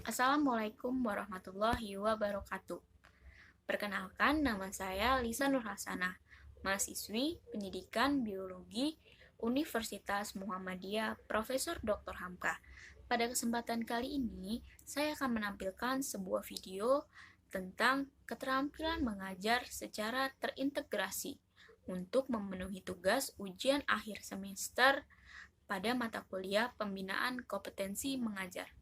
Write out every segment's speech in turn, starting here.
Assalamualaikum warahmatullahi wabarakatuh. Perkenalkan, nama saya Lisa Nurhasanah, mahasiswi Pendidikan Biologi Universitas Muhammadiyah Profesor Dr. Hamka. Pada kesempatan kali ini, saya akan menampilkan sebuah video tentang keterampilan mengajar secara terintegrasi untuk memenuhi tugas ujian akhir semester pada mata kuliah pembinaan kompetensi mengajar.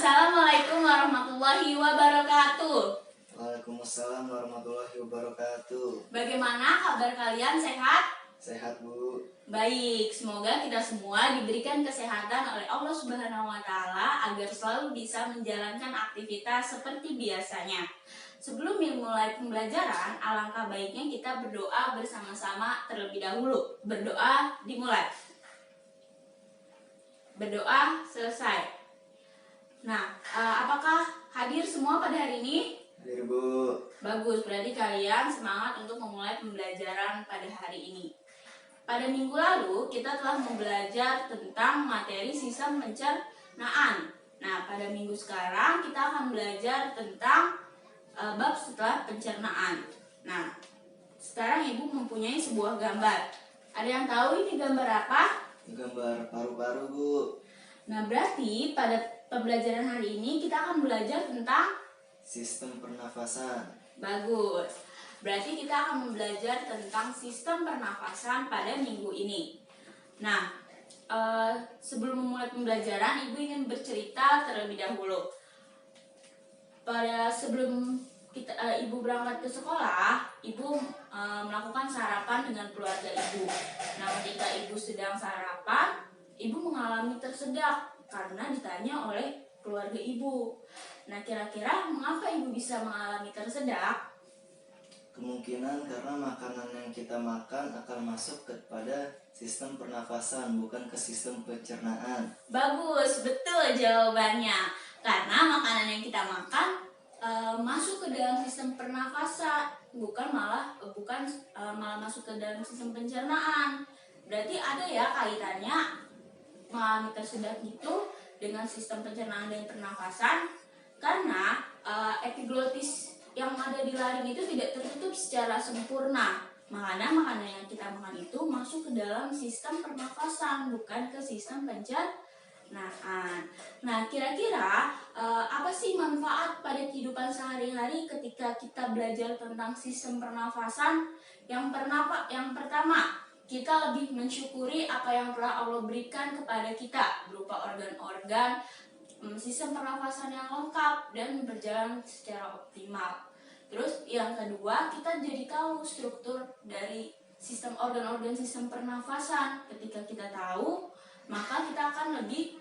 Assalamualaikum warahmatullahi wabarakatuh. Waalaikumsalam warahmatullahi wabarakatuh. Bagaimana kabar kalian, sehat? Sehat, Bu. Baik, semoga kita semua diberikan kesehatan oleh Allah Subhanahu wa Ta'ala agar selalu bisa menjalankan aktivitas seperti biasanya. Sebelum memulai pembelajaran, alangkah baiknya kita berdoa bersama-sama terlebih dahulu. Berdoa dimulai. Berdoa selesai. Nah, apakah hadir semua pada hari ini? Hadir, Bu. Bagus, berarti kalian semangat untuk memulai pembelajaran pada hari ini. Pada minggu lalu, kita telah belajar tentang materi sistem pencernaan. Nah, pada minggu sekarang kita akan belajar tentang bab setelah pencernaan. Nah, sekarang Ibu mempunyai sebuah gambar. Ada yang tahu ini gambar apa? Gambar paru-paru, Bu. Nah, berarti pada pembelajaran hari ini kita akan belajar tentang sistem pernafasan. Bagus. Berarti kita akan belajar tentang sistem pernafasan pada minggu ini. Nah, sebelum memulai pembelajaran, Ibu ingin bercerita terlebih dahulu. Sebelum Ibu berangkat ke sekolah, Ibu melakukan sarapan dengan keluarga Ibu. Nah, ketika Ibu sedang sarapan, Ibu mengalami tersedak karena ditanya oleh keluarga Ibu. Nah, kira-kira mengapa Ibu bisa mengalami tersedak? Kemungkinan karena makanan yang kita makan akan masuk kepada sistem pernafasan, bukan ke sistem pencernaan. Bagus, betul jawabannya. Karena makanan yang kita makan masuk ke dalam sistem pernafasan, bukan malah masuk ke dalam sistem pencernaan. Berarti ada ya kaitannya mengalami tersedak itu dengan sistem pencernaan dan pernafasan, karena epiglotis yang ada di laring itu tidak tertutup secara sempurna. Makanya makanan yang kita makan itu masuk ke dalam sistem pernafasan, bukan ke sistem pencernaan. Nah, kira-kira apa sih manfaat pada kehidupan sehari-hari ketika kita belajar tentang sistem pernafasan? Yang pertama, kita lebih mensyukuri apa yang telah Allah berikan kepada kita berupa organ-organ sistem pernafasan yang lengkap dan berjalan secara optimal. Terus yang kedua, kita jadi tahu struktur dari sistem organ-organ sistem pernafasan. Ketika kita tahu, maka kita akan lebih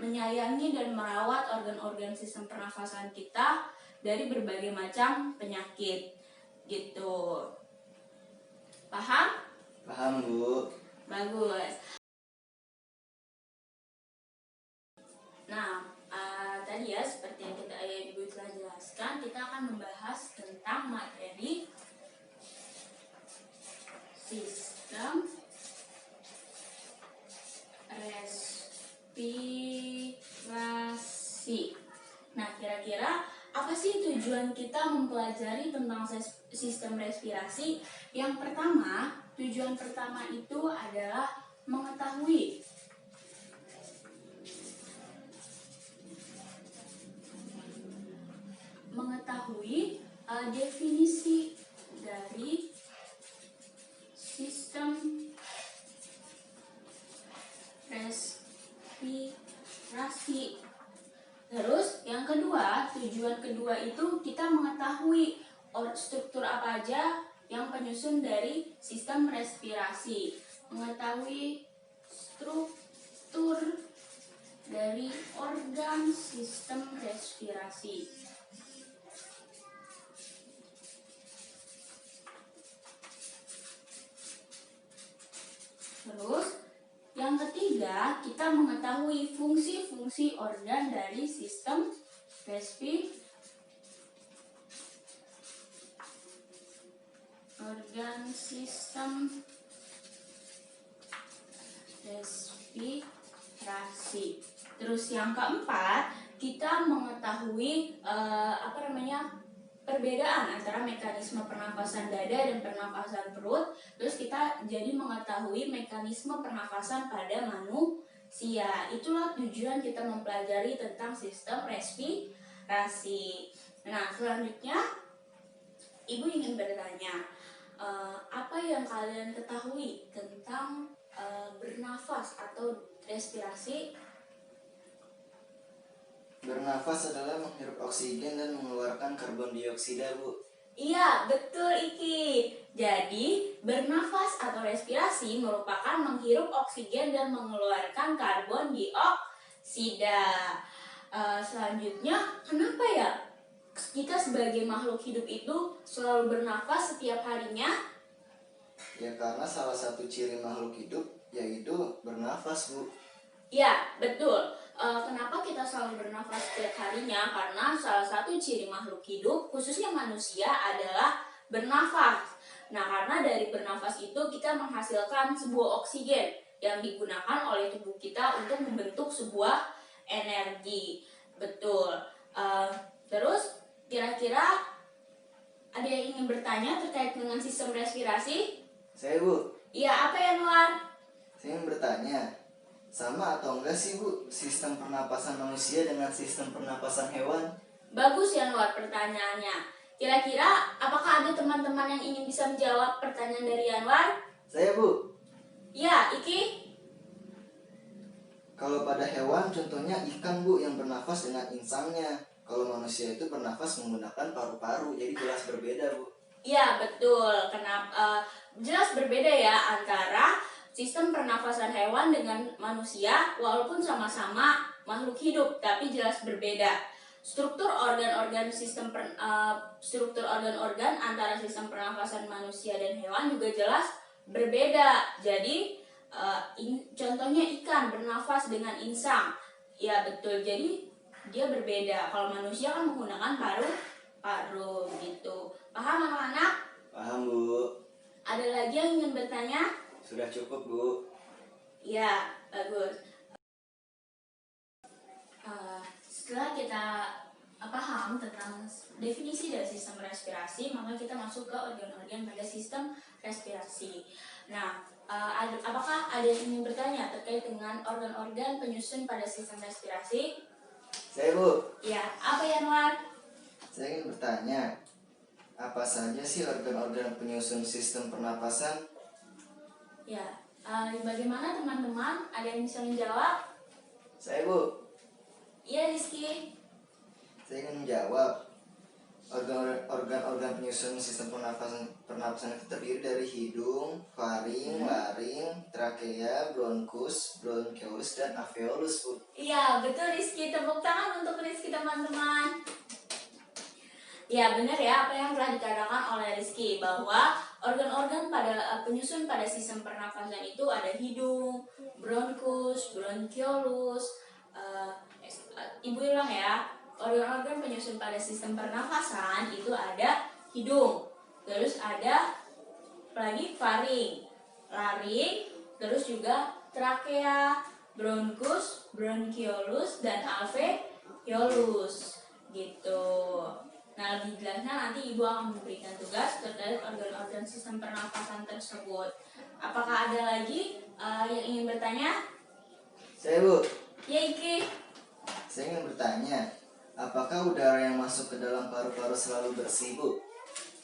menyayangi dan merawat organ-organ sistem pernafasan kita dari berbagai macam penyakit. Gitu. Paham? Paham, Bu. Bagus. Nah, tadi ya seperti yang Ibu telah jelaskan, kita akan membahas tentang materi sistem respirasi. Nah, kira-kira apa sih tujuan kita mempelajari tentang sistem respirasi? Yang pertama, tujuan pertama itu adalah mengetahui definisi dari sistem respirasi. Terus yang kedua, tujuan kedua itu kita mengetahui struktur apa aja yang penyusun dari sistem respirasi. Mengetahui struktur dari organ sistem respirasi. Terus, yang ketiga, kita mengetahui fungsi-fungsi organ dari sistem respirasi. Organ sistem respirasi. respirasi. Terus yang keempat, kita mengetahui perbedaan antara mekanisme pernafasan dada dan pernafasan perut. Terus kita jadi mengetahui mekanisme pernafasan pada manusia. Itulah tujuan kita mempelajari tentang sistem respirasi. Nah, selanjutnya Ibu ingin bertanya, apa yang kalian ketahui tentang bernafas atau respirasi? Bernafas adalah menghirup oksigen dan mengeluarkan karbon dioksida, Bu. Iya, betul Iki. Jadi, bernafas atau respirasi merupakan menghirup oksigen dan mengeluarkan karbon dioksida. Selanjutnya, kenapa ya kita sebagai makhluk hidup itu selalu bernafas setiap harinya? Ya karena salah satu ciri makhluk hidup yaitu bernafas, Bu. Ya, betul. Kenapa kita selalu bernafas setiap harinya? Karena salah satu ciri makhluk hidup, khususnya manusia, adalah bernafas. Nah, karena dari bernafas itu kita menghasilkan sebuah oksigen yang digunakan oleh tubuh kita untuk membentuk sebuah energi. Betul. Terus, kira-kira ada yang ingin bertanya terkait dengan sistem respirasi? Saya, Bu. Iya, apa ya, Nuan? Saya ingin bertanya, sama atau enggak sih, Bu, sistem pernapasan manusia dengan sistem pernapasan hewan? Bagus ya, Nuan, pertanyaannya. Kira-kira apakah ada teman-teman yang ingin bisa menjawab pertanyaan dari Yanwar? Saya, Bu. Ya, Iki? Kalau pada hewan contohnya ikan, Bu, yang bernafas dengan insangnya. Kalau manusia itu bernafas menggunakan paru-paru, jadi jelas berbeda, Bu. Ya, betul. Jelas berbeda ya antara sistem pernafasan hewan dengan manusia, walaupun sama-sama makhluk hidup, tapi jelas berbeda. Struktur organ-organ antara sistem pernafasan manusia dan hewan juga jelas berbeda. Jadi contohnya ikan bernafas dengan insang. Ya, betul. Jadi dia berbeda. Kalau manusia kan menggunakan paru gitu. Paham anak-anak? Paham, Bu. Ada lagi yang ingin bertanya? Sudah cukup, Bu. Ya, bagus. Setelah kita paham tentang definisi dari sistem respirasi, maka kita masuk ke organ-organ pada sistem respirasi. Nah, apakah ada yang ingin bertanya terkait dengan organ-organ penyusun pada sistem respirasi? Saya, Bu. Ya, apa ya, Nuar? Saya ingin bertanya, apa saja sih organ-organ penyusun sistem pernapasan? Ya, bagaimana teman-teman? Ada yang bisa menjawab? Saya, Bu. Iya, Rizky. Saya ingin menjawab. Organ-organ penyusun sistem pernapasan itu terdiri dari hidung, faring, laring, trakea, bronkus, bronchiolus, dan alveolus, Bu. Iya, betul Rizky. Tepuk tangan untuk Rizky, teman-teman. Ya, benar ya apa yang telah dikatakan oleh Rizky, bahwa organ-organ pada penyusun pada sistem pernafasan itu ada hidung, bronkus, bronchiolus. Ibu ulang ya. Organ-organ penyusun pada sistem pernafasan itu ada hidung, terus ada lagi faring, laring, terus juga trakea, bronkus, bronchiolus, dan alveolus gitu. Nah, lebih jelasnya nanti Ibu akan memberikan tugas terkait organ-organ sistem pernafasan tersebut. Apakah ada lagi yang ingin bertanya? Saya, Bu. Ya, Iki. Saya ingin bertanya, apakah udara yang masuk ke dalam paru-paru selalu bersih, Bu?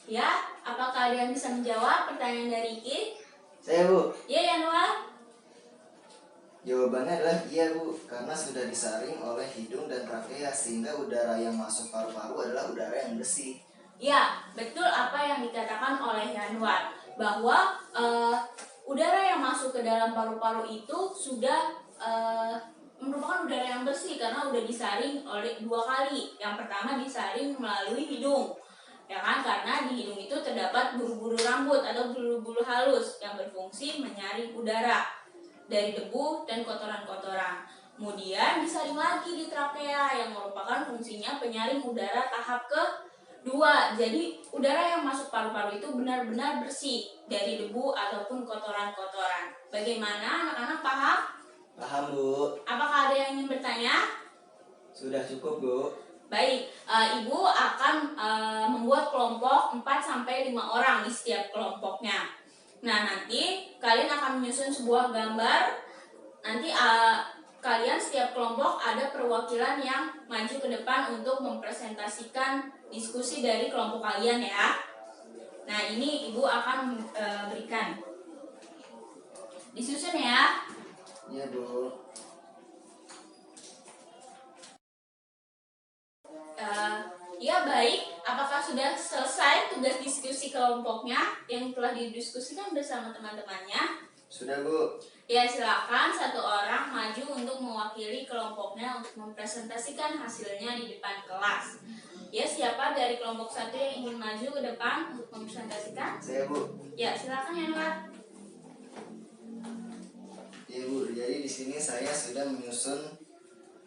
Ya, apakah ada yang bisa menjawab pertanyaan dari Iki? Saya, Bu. Ya, Yanwar. Jawabannya adalah iya, Bu, karena sudah disaring oleh hidung dan trakea sehingga udara yang masuk paru-paru adalah udara yang bersih. Ya, betul apa yang dikatakan oleh Yanwar, bahwa udara yang masuk ke dalam paru-paru itu sudah merupakan udara yang bersih karena udah disaring oleh 2 kali. Yang pertama disaring melalui hidung, ya kan, karena di hidung itu terdapat bulu-bulu rambut atau bulu-bulu halus yang berfungsi menyaring udara dari debu dan kotoran-kotoran. Kemudian disaring lagi di trakea yang merupakan fungsinya penyaring udara tahap kedua. Jadi udara yang masuk paru-paru itu benar-benar bersih dari debu ataupun kotoran-kotoran. Bagaimana anak-anak paham? Paham, Bu. Apakah ada yang ingin bertanya? Sudah cukup, Bu. Baik, Ibu akan membuat kelompok 4-5 orang di setiap kelompoknya. Nah, nanti kalian akan menyusun sebuah gambar. Nanti kalian setiap kelompok ada perwakilan yang maju ke depan untuk mempresentasikan diskusi dari kelompok kalian ya. Nah, ini Ibu akan berikan. Disusun ya. Iya, Bu. Ya baik, apakah sudah selesai tugas diskusi kelompoknya yang telah didiskusikan bersama teman-temannya? Sudah, Bu. Ya silakan satu orang maju untuk mewakili kelompoknya untuk mempresentasikan hasilnya di depan kelas. Ya siapa dari kelompok 1 yang ingin maju ke depan untuk mempresentasikan? Saya, Bu. Ya silakan Yanwar. Iya, Bu. Jadi di sini saya sudah menyusun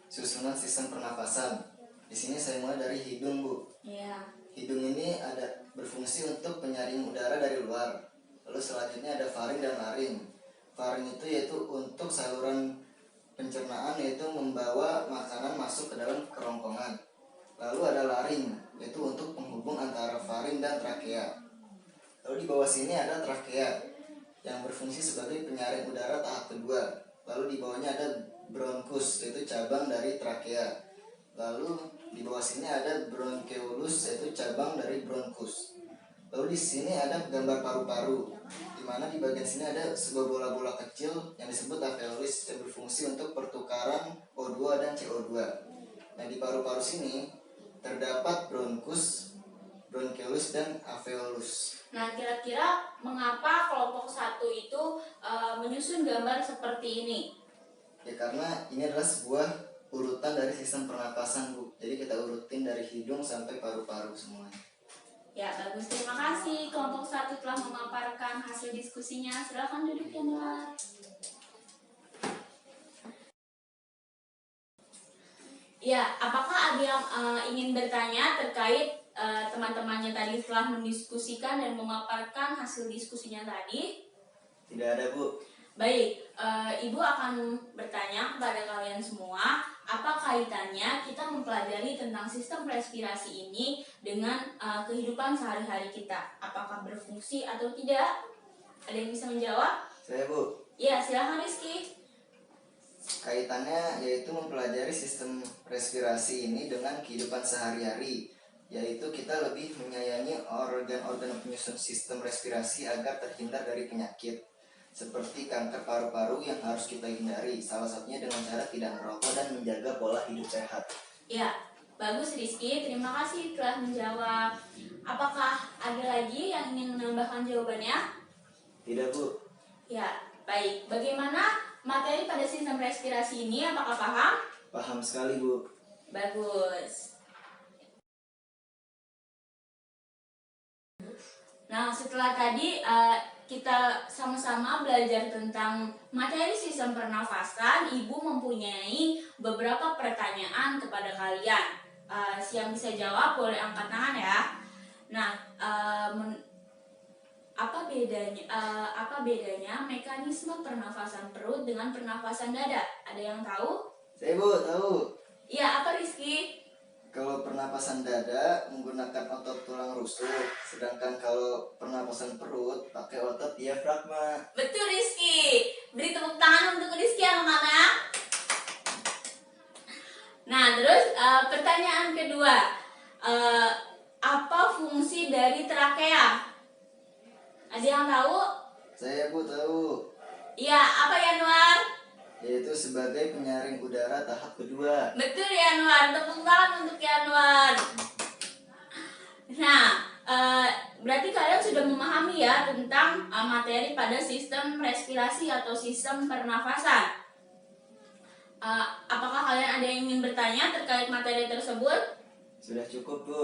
susunan sistem pernafasan. Di sini saya mulai dari hidung, Bu. Ya. Hidung ini ada berfungsi untuk penyaring udara dari luar. Lalu selanjutnya ada faring dan laring. Faring itu yaitu untuk saluran pencernaan, yaitu membawa makanan masuk ke dalam kerongkongan. Lalu ada laring, yaitu untuk penghubung antara faring dan trakea. Lalu di bawah sini ada trakea yang berfungsi sebagai penyaring udara tahap kedua. Lalu di bawahnya ada bronkus, yaitu cabang dari trakea. Lalu di bawah sini ada bronkeolus, yaitu cabang dari bronkus. Lalu di sini ada gambar paru-paru, di mana di bagian sini ada sebuah bola-bola kecil yang disebut alveolus yang berfungsi untuk pertukaran O2 dan CO2. Nah, di paru-paru sini terdapat bronkus, bronkeolus, dan alveolus. Nah kira-kira mengapa kelompok 1 itu menyusun gambar seperti ini? Ya karena ini adalah sebuah urutan dari sistem pernapasan, Bu. Jadi kita urutin dari hidung sampai paru-paru semuanya. Ya bagus, terima kasih. Kelompok 1 telah memaparkan hasil diskusinya. Silakan duduk Yanwar. Ya, apakah ada yang ingin bertanya terkait teman-temannya tadi telah mendiskusikan dan memaparkan hasil diskusinya tadi? Tidak ada, Bu. Baik, Ibu akan bertanya kepada kalian semua, apa kaitannya kita mempelajari tentang sistem respirasi ini dengan kehidupan sehari-hari kita? Apakah berfungsi atau tidak? Ada yang bisa menjawab? Saya, Bu. Ya, silakan Rizky. Kaitannya yaitu mempelajari sistem respirasi ini dengan kehidupan sehari-hari, yaitu kita lebih menyayangi organ-organ penyusun sistem respirasi agar terhindar dari penyakit seperti kanker paru-paru yang harus kita hindari, salah satunya dengan cara tidak merokok dan menjaga pola hidup sehat. Ya, bagus Rizky, terima kasih telah menjawab. Apakah ada lagi yang ingin menambahkan jawabannya? Tidak, Bu. Ya, baik. Bagaimana materi pada sistem respirasi ini? Apakah paham? Paham sekali, Bu. Bagus. Nah, setelah tadi kita sama-sama belajar tentang materi sistem pernafasan, Ibu mempunyai beberapa pertanyaan kepada kalian. Yang bisa jawab boleh angkat tangan ya. Nah, apa bedanya mekanisme pernafasan perut dengan pernafasan dada? Ada yang tahu? Saya, Bu, tahu. Iya, apa Rizky? Kalau pernapasan dada menggunakan otot tulang rusuk, sedangkan kalau pernapasan perut pakai otot diafragma. Betul Rizky. Beri tepuk tangan untuk Rizky anak-anak. Nah, terus pertanyaan kedua, apa fungsi dari trakea? Ada yang tahu? Saya, Bu, tahu. Iya, apa Yanwar? Yaitu sebagai penyaring udara tahap kedua. Betul Yanwar, tepuk tangan untuk Yanwar. Nah, berarti kalian sudah memahami ya tentang materi pada sistem respirasi atau sistem pernafasan. Apakah kalian ada yang ingin bertanya terkait materi tersebut? Sudah cukup, Bu.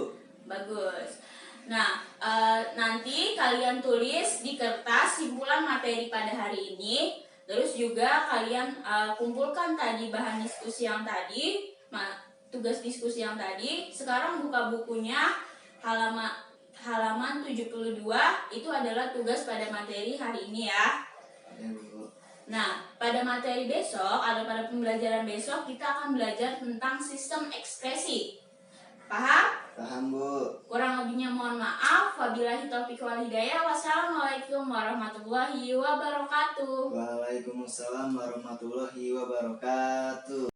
Bagus. Nah, nanti kalian tulis di kertas simpulan materi pada hari ini. Terus juga kalian kumpulkan tadi bahan diskusi yang tadi, tugas diskusi yang tadi. Sekarang buka bukunya halaman 72, itu adalah tugas pada materi hari ini ya. Ya, Bu. Nah, pada materi besok atau pada pembelajaran besok kita akan belajar tentang sistem ekspresi. Paham? Paham, Bu. Kurang lebihnya mohon maaf. Wabillahi taufiq wal hidayah. Wassalamualaikum warahmatullahi wabarakatuh. Waalaikumsalam warahmatullahi wabarakatuh.